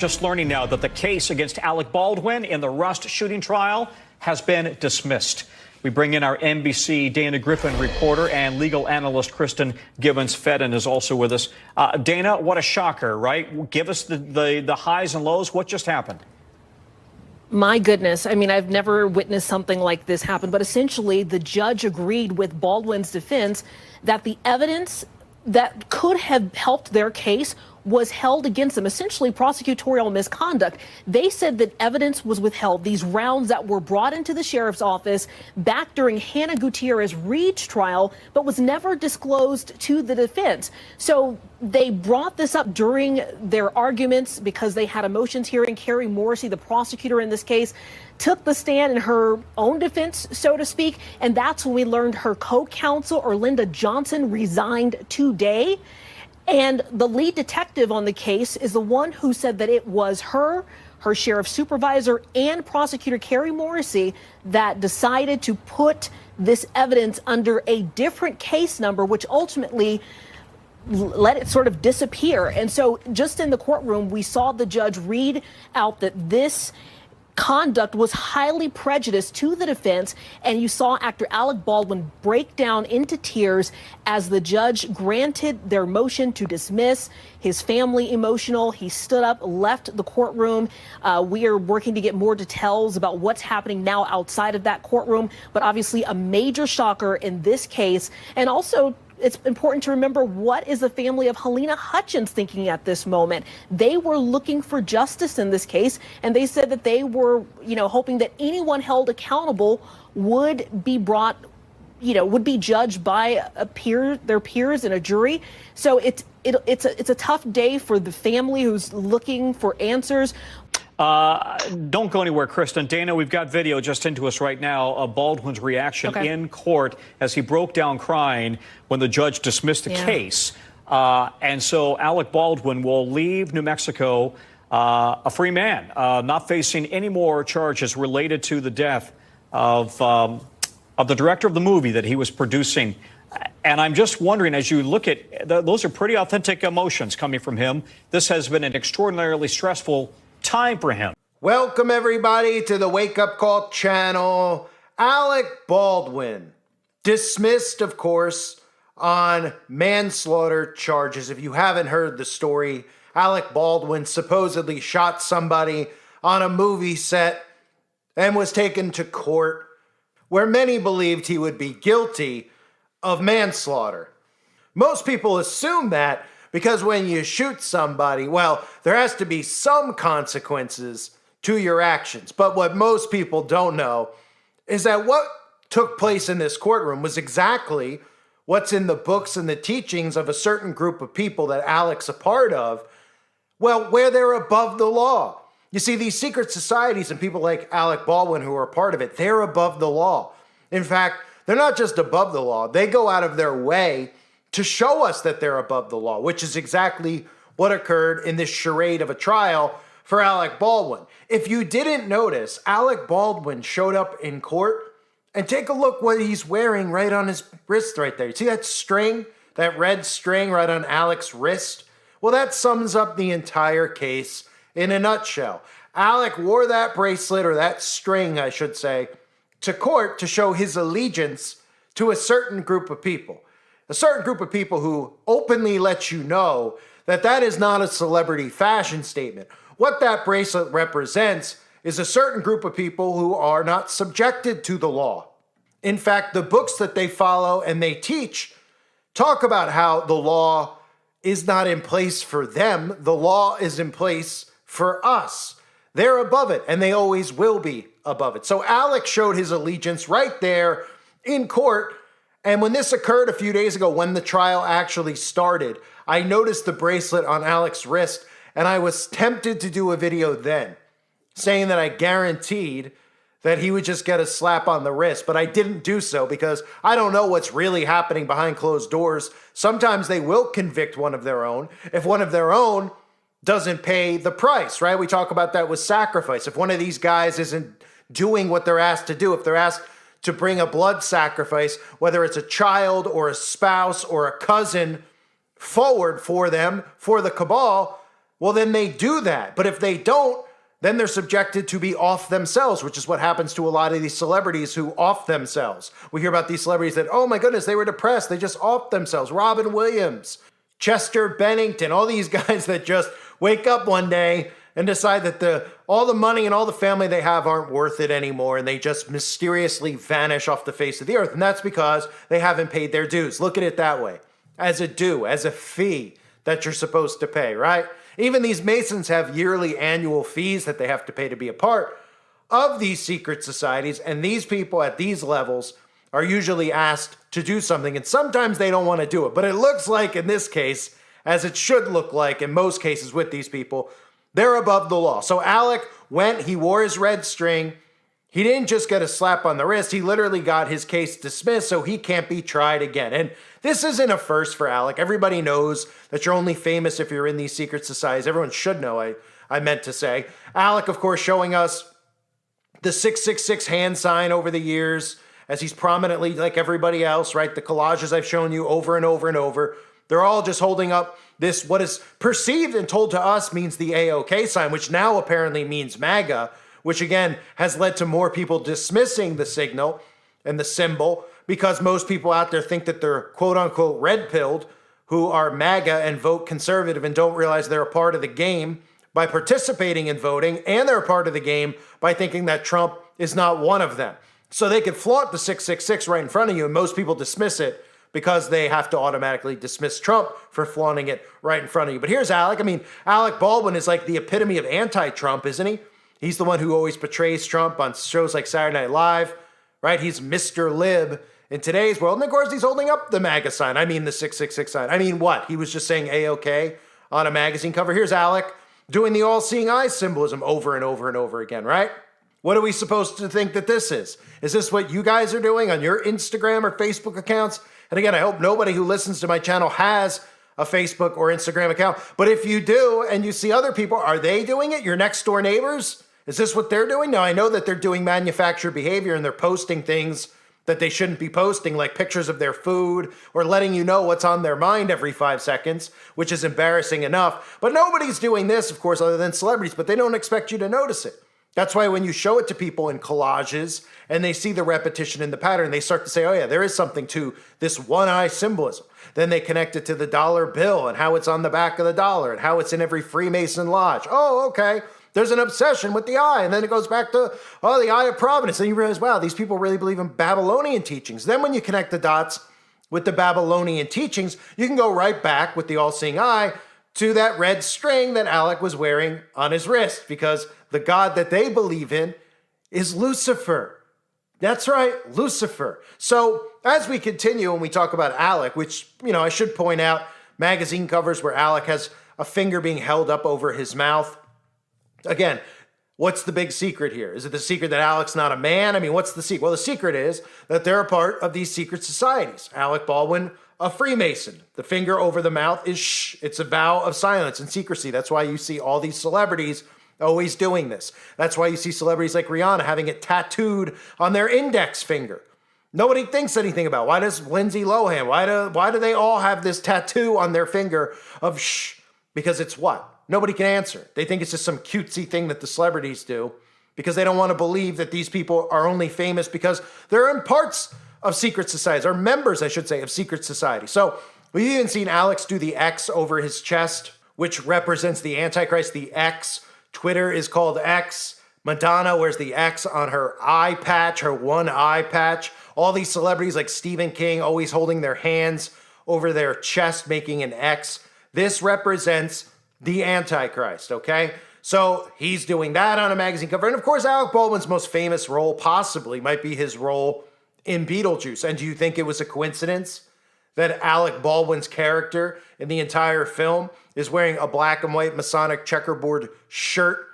Just learning now that the case against Alec Baldwin in the Rust shooting trial has been dismissed. We bring in our NBC Dana Griffin reporter, and legal analyst Kristen Gibbons-Fedden is also with us. Dana, what a shocker, right? Give us the highs and lows. What just happened? My goodness. I mean, I've never witnessed something like this happen, but essentially the judge agreed with Baldwin's defense that the evidence that could have helped their case was held against them, essentially prosecutorial misconduct. They said that evidence was withheld. These rounds that were brought into the sheriff's office back during Hannah Gutierrez Reed's trial, but was never disclosed to the defense. So they brought this up during their arguments because they had a motions hearing. Carrie Morrissey, the prosecutor in this case, took the stand in her own defense, so to speak, and that's when we learned her co-counsel, Erlinda Johnson, resigned today. And the lead detective on the case is the one who said that it was her sheriff supervisor, and prosecutor Carrie Morrissey that decided to put this evidence under a different case number, which ultimately let it sort of disappear. And so just in the courtroom, we saw the judge read out that this conduct was highly prejudiced to the defense, and you saw actor Alec Baldwin break down into tears as the judge granted their motion to dismiss. His family emotional. He stood up, left the courtroom. We are working to get more details about what's happening now outside of that courtroom, but obviously a major shocker in this case. And also, it's important to remember, what is the family of Helena Hutchins thinking at this moment? They were looking for justice in this case, and they said that they were, hoping that anyone held accountable would be brought, would be judged by their peers and a jury. So it's a tough day for the family who's looking for answers. Don't go anywhere, Kristen. Dana, we've got video just into us right now of Baldwin's reaction in court as he broke down crying when the judge dismissed the case. And so Alec Baldwin will leave New Mexico a free man, not facing any more charges related to the death of the director of the movie that he was producing. And I'm just wondering, as you look at those are pretty authentic emotions coming from him. This has been an extraordinarily stressful time for him. Welcome everybody to the Wake Up Call channel. Alec Baldwin dismissed, of course, on manslaughter charges. If you haven't heard the story, Alec Baldwin supposedly shot somebody on a movie set and was taken to court where many believed he would be guilty of manslaughter. Most people assume that because when you shoot somebody, well, there has to be some consequences to your actions. But what most people don't know is that what took place in this courtroom was exactly what's in the books and the teachings of a certain group of people that Alec's a part of, well, where they're above the law. You see, these secret societies and people like Alec Baldwin who are a part of it, they're above the law. In fact, they're not just above the law, they go out of their way to show us that they're above the law, which is exactly what occurred in this charade of a trial for Alec Baldwin. If you didn't notice, Alec Baldwin showed up in court, and take a look what he's wearing right on his wrist right there. You see that string, that red string right on Alec's wrist? Well, that sums up the entire case in a nutshell. Alec wore that bracelet, or that string, I should say, to court to show his allegiance to a certain group of people. A certain group of people who openly let you know that that is not a celebrity fashion statement. What that bracelet represents is a certain group of people who are not subjected to the law. In fact, the books that they follow and they teach talk about how the law is not in place for them. The law is in place for us. They're above it, and they always will be above it. So Alec showed his allegiance right there in court. And when this occurred a few days ago, when the trial actually started, I noticed the bracelet on Alec's wrist, and I was tempted to do a video then, saying that I guaranteed that he would just get a slap on the wrist, but I didn't do so because I don't know what's really happening behind closed doors. Sometimes they will convict one of their own if one of their own doesn't pay the price, right? We talk about that with sacrifice. If one of these guys isn't doing what they're asked to do, if they're asked to bring a blood sacrifice, whether it's a child or a spouse or a cousin, forward for them, for the cabal, well, then they do that. But if they don't, then they're subjected to be off themselves, which is what happens to a lot of these celebrities who off themselves. We hear about these celebrities that, oh my goodness, they were depressed. They just off themselves. Robin Williams, Chester Bennington, all these guys that just wake up one day and decide that all the money and all the family they have aren't worth it anymore, and they just mysteriously vanish off the face of the earth. And that's because they haven't paid their dues. Look at it that way. As a due, as a fee that you're supposed to pay, right? Even these Masons have yearly annual fees that they have to pay to be a part of these secret societies, and these people at these levels are usually asked to do something, and sometimes they don't want to do it. But it looks like in this case, as it should look like in most cases with these people, they're above the law. So Alec went, he wore his red string. He didn't just get a slap on the wrist, he literally got his case dismissed, so he can't be tried again. And this isn't a first for Alec. Everybody knows that you're only famous if you're in these secret societies. Everyone should know, I meant to say. Alec, of course, showing us the 666 hand sign over the years, as he's prominently, like everybody else, right? The collages I've shown you over and over and over. They're all just holding up this, what is perceived and told to us means the AOK sign, which now apparently means MAGA, which again has led to more people dismissing the signal and the symbol, because most people out there think that they're quote unquote red-pilled, who are MAGA and vote conservative and don't realize they're a part of the game by participating in voting, and they're a part of the game by thinking that Trump is not one of them. So they could flaunt the 666 right in front of you, and most people dismiss it because they have to automatically dismiss Trump for flaunting it right in front of you. But here's Alec. I mean, Alec Baldwin is like the epitome of anti-Trump, isn't he? He's the one who always portrays Trump on shows like Saturday Night Live, right? He's Mr. Lib in today's world. And of course, he's holding up the MAGA sign. I mean, the 666 sign. I mean, what? He was just saying AOK on a magazine cover. Here's Alec doing the all-seeing eye symbolism over and over and over again, right? What are we supposed to think that this is? Is this what you guys are doing on your Instagram or Facebook accounts? And again, I hope nobody who listens to my channel has a Facebook or Instagram account. But if you do and you see other people, are they doing it? Your next door neighbors? Is this what they're doing? Now, I know that they're doing manufactured behavior and they're posting things that they shouldn't be posting, like pictures of their food or letting you know what's on their mind every 5 seconds, which is embarrassing enough. But nobody's doing this, of course, other than celebrities, but they don't expect you to notice it. That's why when you show it to people in collages and they see the repetition in the pattern, they start to say, oh yeah, there is something to this one-eye symbolism. Then they connect it to the dollar bill and how it's on the back of the dollar and how it's in every Freemason lodge. Oh, okay. There's an obsession with the eye. And then it goes back to, oh, the eye of providence. And you realize, wow, these people really believe in Babylonian teachings. Then when you connect the dots with the Babylonian teachings, you can go right back with the all-seeing eye to that red string that Alec was wearing on his wrist, because the God that they believe in is Lucifer. That's right, Lucifer. So as we continue and we talk about Alec, which, I should point out, magazine covers where Alec has a finger being held up over his mouth. Again, what's the big secret here? Is it the secret that Alec's not a man? I mean, what's the secret? Well, the secret is that they're a part of these secret societies. Alec Baldwin, a Freemason. The finger over the mouth is shh. It's a vow of silence and secrecy. That's why you see all these celebrities always doing this. That's why you see celebrities like Rihanna having it tattooed on their index finger. Nobody thinks anything about it. Why does Lindsay Lohan, why do they all have this tattoo on their finger of shh? Because it's what? Nobody can answer. They think it's just some cutesy thing that the celebrities do because they don't want to believe that these people are only famous because they're in parts of secret societies, or members, I should say, of secret society. So we've even seen Alex do the X over his chest, which represents the Antichrist, the X. Twitter is called X. Madonna wears the X on her eye patch, her one eye patch. All these celebrities like Stephen King always holding their hands over their chest, making an X. This represents the Antichrist, okay? So he's doing that on a magazine cover. And of course, Alec Baldwin's most famous role possibly might be his role in Beetlejuice. And do you think it was a coincidence that Alec Baldwin's character in the entire film is wearing a black and white Masonic checkerboard shirt?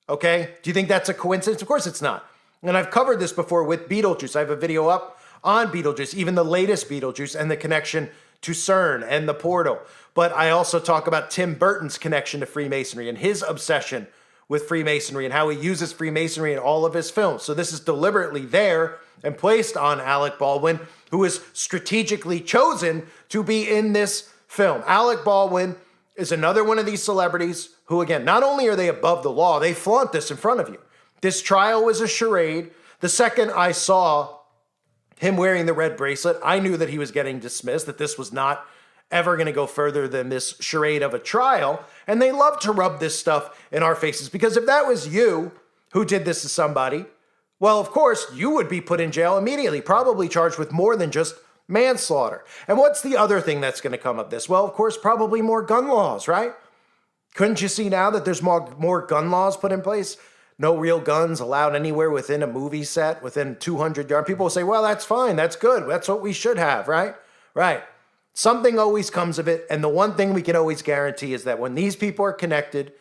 Okay? Do you think that's a coincidence? Of course it's not. And I've covered this before with Beetlejuice. I have a video up on Beetlejuice, even the latest Beetlejuice, and the connection to CERN and the portal. But I also talk about Tim Burton's connection to Freemasonry and his obsession with Freemasonry and how he uses Freemasonry in all of his films. So this is deliberately there and placed on Alec Baldwin, who is strategically chosen to be in this film. Alec Baldwin is another one of these celebrities who, again, not only are they above the law, they flaunt this in front of you. This trial was a charade. The second I saw him wearing the red bracelet, I knew that he was getting dismissed, that this was not ever going to go further than this charade of a trial. And they love to rub this stuff in our faces, because if that was you who did this to somebody, well, of course, you would be put in jail immediately, probably charged with more than just manslaughter. And what's the other thing that's going to come of this? Well, of course, probably more gun laws, right? Couldn't you see now that there's more gun laws put in place? No real guns allowed anywhere within a movie set, within 200 yards. People will say, well, that's fine. That's good. That's what we should have, right? Right. Something always comes of it. And the one thing we can always guarantee is that when these people are connected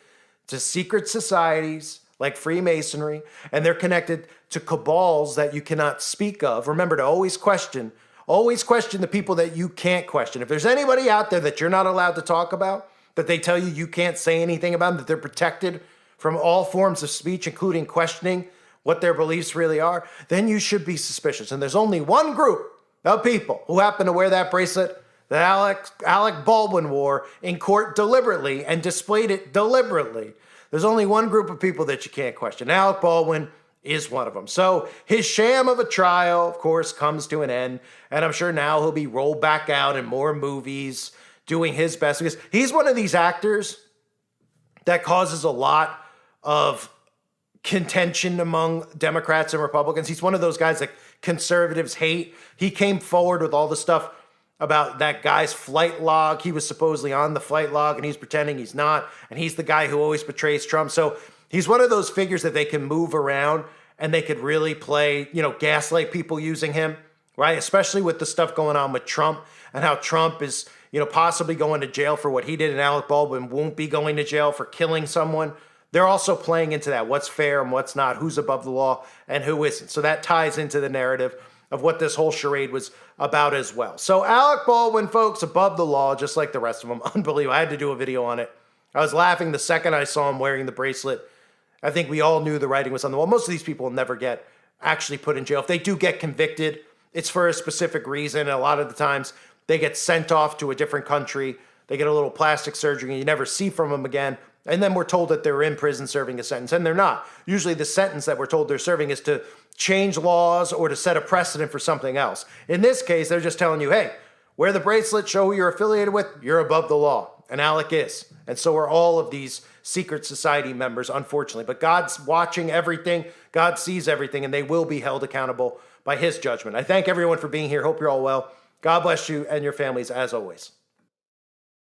to secret societies like Freemasonry, and they're connected to cabals that you cannot speak of, remember to always question the people that you can't question. If there's anybody out there that you're not allowed to talk about, that they tell you can't say anything about them, that they're protected from all forms of speech, including questioning what their beliefs really are, then you should be suspicious. And there's only one group of people who happen to wear that bracelet that Alec Baldwin wore in court deliberately and displayed it deliberately. There's only one group of people that you can't question. Alec Baldwin is one of them. So his sham of a trial, of course, comes to an end. And I'm sure now he'll be rolled back out in more movies, doing his best, because he's one of these actors that causes a lot of contention among Democrats and Republicans. He's one of those guys that conservatives hate. He came forward with all the stuff about that guy's flight log. He was supposedly on the flight log and he's pretending he's not. And he's the guy who always betrays Trump. So he's one of those figures that they can move around and they could really play, gaslight people using him, right? Especially with the stuff going on with Trump and how Trump is, possibly going to jail for what he did, and Alec Baldwin won't be going to jail for killing someone. They're also playing into that, what's fair and what's not, who's above the law and who isn't. So that ties into the narrative of what this whole charade was about as well. So Alec Baldwin, folks, above the law, just like the rest of them. Unbelievable. I had to do a video on it. I was laughing the second I saw him wearing the bracelet. I think we all knew the writing was on the wall. Most of these people will never get actually put in jail. If they do get convicted, it's for a specific reason. And a lot of the times they get sent off to a different country. They get a little plastic surgery and you never see from them again. And then we're told that they're in prison serving a sentence, and they're not. Usually the sentence that we're told they're serving is to change laws or to set a precedent for something else. In this case, they're just telling you, hey, wear the bracelet, show who you're affiliated with, you're above the law. And Alec is. And so are all of these secret society members, unfortunately. But God's watching everything. God sees everything, and they will be held accountable by his judgment. I thank everyone for being here. Hope you're all well. God bless you and your families as always.